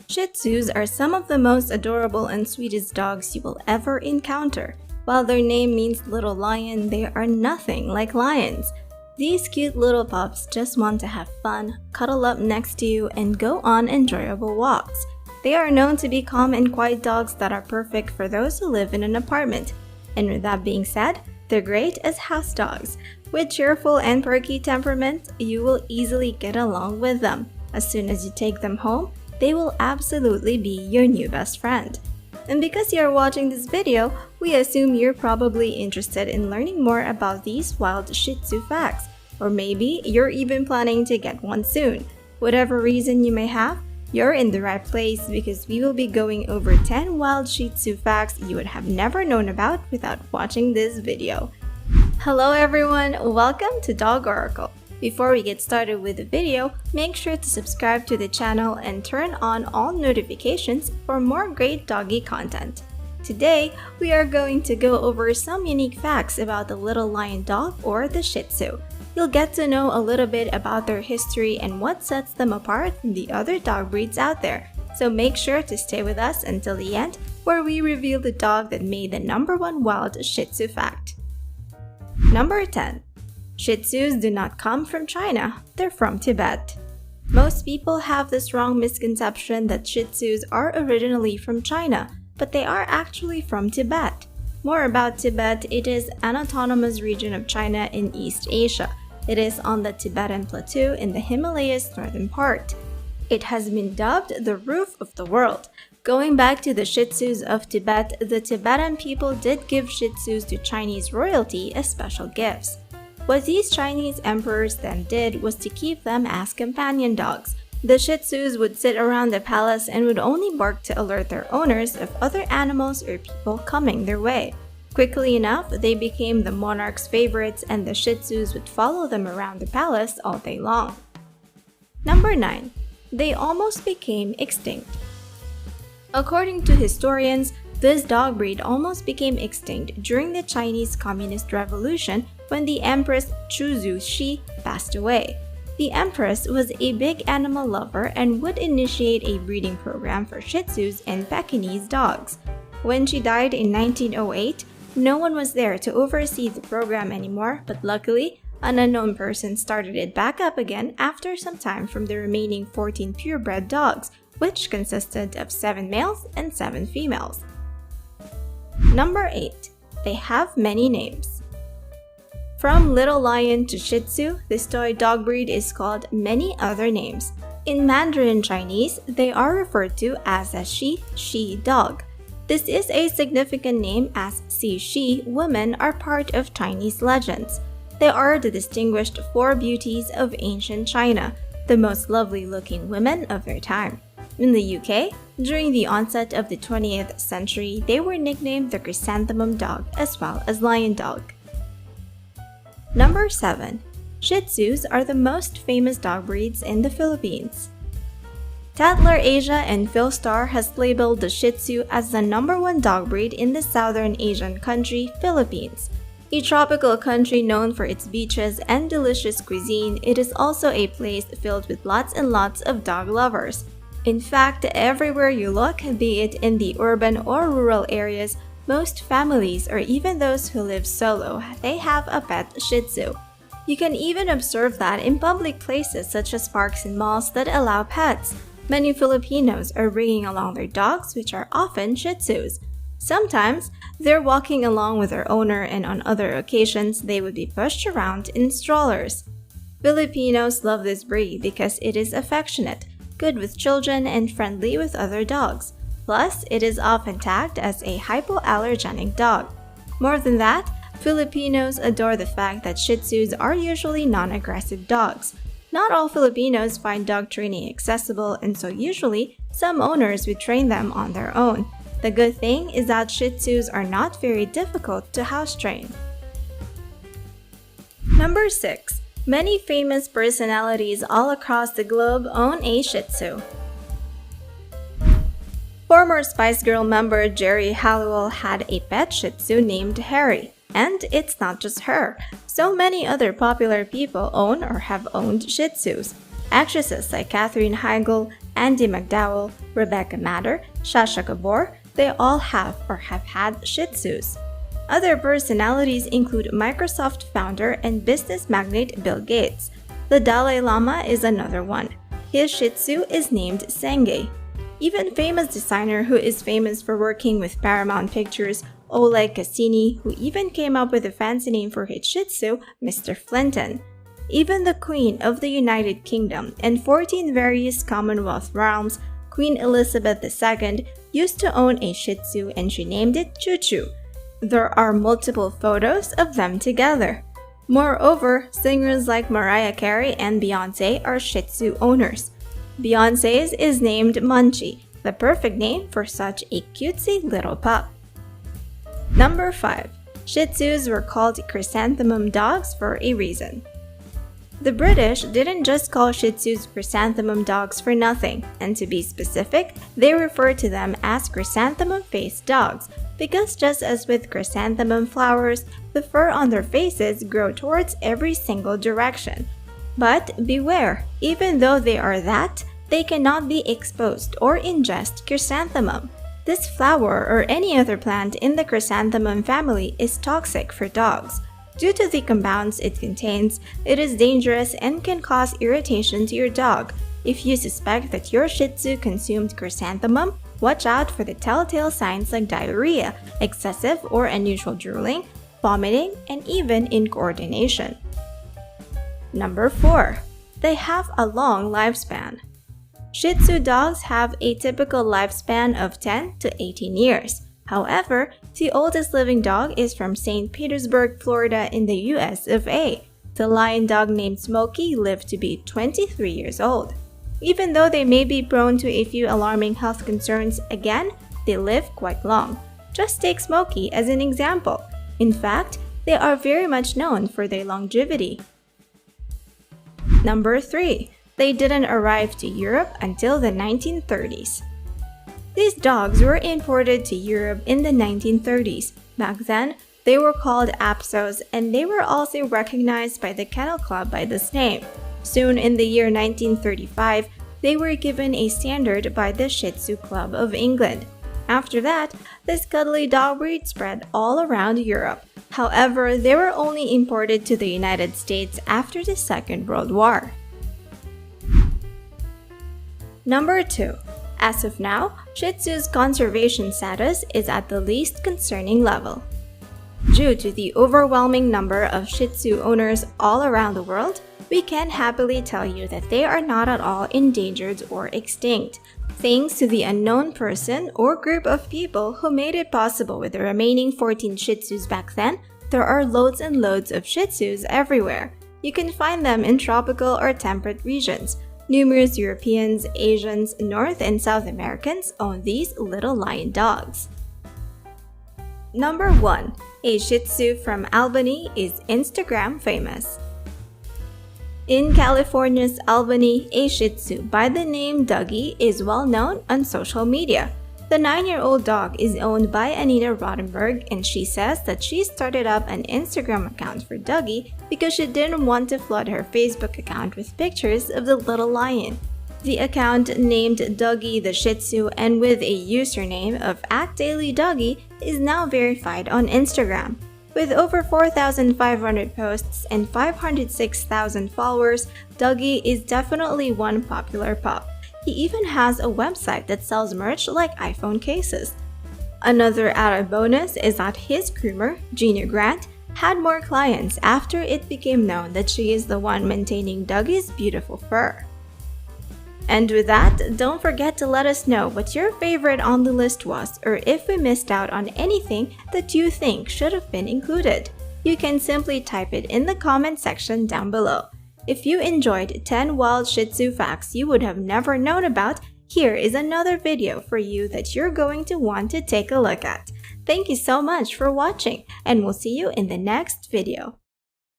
Shih Tzus are some of the most adorable and sweetest dogs you will ever encounter. While their name means little lion, they are nothing like lions. These cute little pups just want to have fun, cuddle up next to you, and go on enjoyable walks. They are known to be calm and quiet dogs that are perfect for those who live in an apartment. And with that being said, they're great as house dogs. With cheerful and perky temperaments, you will easily get along with them. As soon as you take them home, they will absolutely be your new best friend. And because you're watching this video, we assume you're probably interested in learning more about these wild Shih Tzu facts. Or maybe you're even planning to get one soon. Whatever reason you may have, you're in the right place because we will be going over 10 wild Shih Tzu facts you would have never known about without watching this video. Hello everyone, welcome to Dog Oracle. Before we get started with the video, make sure to subscribe to the channel and turn on all notifications for more great doggy content. Today, we are going to go over some unique facts about the little lion dog or the Shih Tzu. You'll get to know a little bit about their history and what sets them apart from the other dog breeds out there. So make sure to stay with us until the end, where we reveal the dog that made the #1 wild Shih Tzu fact. Number 10. Shih Tzus do not come from China, they're from Tibet. Most people have this wrong misconception that Shih Tzus are originally from China, but they are actually from Tibet. More about Tibet: it is an autonomous region of China in East Asia. It is on the Tibetan Plateau in the Himalayas' northern part. It has been dubbed the roof of the world. Going back to the Shih Tzus of Tibet, the Tibetan people did give Shih Tzus to Chinese royalty as special gifts. What these Chinese emperors then did was to keep them as companion dogs. The Shih Tzus would sit around the palace and would only bark to alert their owners of other animals or people coming their way. Quickly enough, they became the monarch's favorites, and the Shih Tzus would follow them around the palace all day long. Number 9. They almost became extinct. According to historians, this dog breed almost became extinct during the Chinese Communist Revolution when the Empress Shi passed away. The Empress was a big animal lover and would initiate a breeding program for Shih Tzus and Pekingese dogs. When she died in 1908, no one was there to oversee the program anymore, but luckily, an unknown person started it back up again after some time from the remaining 14 purebred dogs, which consisted of 7 males and 7 females. Number 8. They have many names. From little lion to Shih Tzu, this toy dog breed is called many other names. In Mandarin Chinese, they are referred to as a she dog. This is a significant name as she women are part of Chinese legends. They are the distinguished 4 beauties of ancient China, the most lovely-looking women of their time. In the UK, during the onset of the 20th century, they were nicknamed the chrysanthemum dog as well as lion dog. Number 7. Shih Tzus are the most famous dog breeds in the Philippines. Tatler Asia and Philstar has labeled the Shih Tzu as the #1 dog breed in the Southern Asian country, Philippines. A tropical country known for its beaches and delicious cuisine, it is also a place filled with lots and lots of dog lovers. In fact, everywhere you look, be it in the urban or rural areas, most families, or even those who live solo, they have a pet Shih Tzu. You can even observe that in public places such as parks and malls that allow pets. Many Filipinos are bringing along their dogs, which are often Shih Tzus. Sometimes, they're walking along with their owner, and on other occasions, they would be pushed around in strollers. Filipinos love this breed because it is affectionate, good with children, and friendly with other dogs. Plus, it is often tagged as a hypoallergenic dog. More than that, Filipinos adore the fact that Shih Tzus are usually non-aggressive dogs. Not all Filipinos find dog training accessible, and so usually, some owners would train them on their own. The good thing is that Shih Tzus are not very difficult to house train. Number 6. Many famous personalities all across the globe own a Shih Tzu. Former Spice Girl member Jerry Halliwell had a pet Shih Tzu named Harry. And it's not just her. So many other popular people own or have owned Shih Tzus. Actresses like Katherine Heigl, Andy McDowell, Rebecca Matter, Shasha Gabor, they all have or have had Shih Tzus. Other personalities include Microsoft founder and business magnate Bill Gates. The Dalai Lama is another one. His Shih Tzu is named Senge. Even famous designer who is famous for working with Paramount Pictures, Oleg Cassini, who even came up with a fancy name for his Shih Tzu, Mr. Flinton. Even the Queen of the United Kingdom and 14 various Commonwealth realms, Queen Elizabeth II, used to own a Shih Tzu and she named it Choo Choo. There are multiple photos of them together. Moreover, singers like Mariah Carey and Beyoncé are Shih Tzu owners. Beyoncé's is named Munchie, the perfect name for such a cutesy little pup. Number 5. Shih Tzus were called chrysanthemum dogs for a reason. The British didn't just call Shih Tzus chrysanthemum dogs for nothing, and to be specific, they refer to them as chrysanthemum-faced dogs, because just as with chrysanthemum flowers, the fur on their faces grow towards every single direction. But beware, even though they are that, they cannot be exposed or ingest chrysanthemum. This flower or any other plant in the chrysanthemum family is toxic for dogs. Due to the compounds it contains, it is dangerous and can cause irritation to your dog. If you suspect that your Shih Tzu consumed chrysanthemum, watch out for the telltale signs like diarrhea, excessive or unusual drooling, vomiting, and even incoordination. Number 4. They have a long lifespan. Shih Tzu dogs have a typical lifespan of 10 to 18 years. However, the oldest living dog is from St. Petersburg, Florida in the US of A. The lion dog named Smokey lived to be 23 years old. Even though they may be prone to a few alarming health concerns, again, they live quite long. Just take Smokey as an example. In fact, they are very much known for their longevity. Number 3. They didn't arrive to Europe until the 1930s. These dogs were imported to Europe in the 1930s. Back then, they were called Apsos and they were also recognized by the Kennel Club by this name. Soon in the year 1935, they were given a standard by the Shih Tzu Club of England. After that, this cuddly dog breed spread all around Europe. However, they were only imported to the United States after the Second World War. Number 2. As of now, Shih Tzu's conservation status is at the least concerning level. Due to the overwhelming number of Shih Tzu owners all around the world, we can happily tell you that they are not at all endangered or extinct. Thanks to the unknown person or group of people who made it possible with the remaining 14 Shih Tzus back then, there are loads and loads of Shih Tzus everywhere. You can find them in tropical or temperate regions. Numerous Europeans, Asians, North and South Americans own these little lion dogs. Number 1. A Shih Tzu from Albany is Instagram famous. In California's Albany, a Shih Tzu by the name Dougie is well known on social media. The 9-year-old dog is owned by Anita Rottenberg and she says that she started up an Instagram account for Dougie because she didn't want to flood her Facebook account with pictures of the little lion. The account named Dougie the Shih Tzu and with a username of @DailyDougie is now verified on Instagram. With over 4,500 posts and 506,000 followers, Dougie is definitely one popular pup. He even has a website that sells merch like iPhone cases. Another added bonus is that his groomer, Gina Grant, had more clients after it became known that she is the one maintaining Dougie's beautiful fur. And with that, don't forget to let us know what your favorite on the list was or if we missed out on anything that you think should have been included. You can simply type it in the comment section down below. If you enjoyed 10 wild Shih Tzu facts you would have never known about, here is another video for you that you're going to want to take a look at. Thank you so much for watching, and we'll see you in the next video.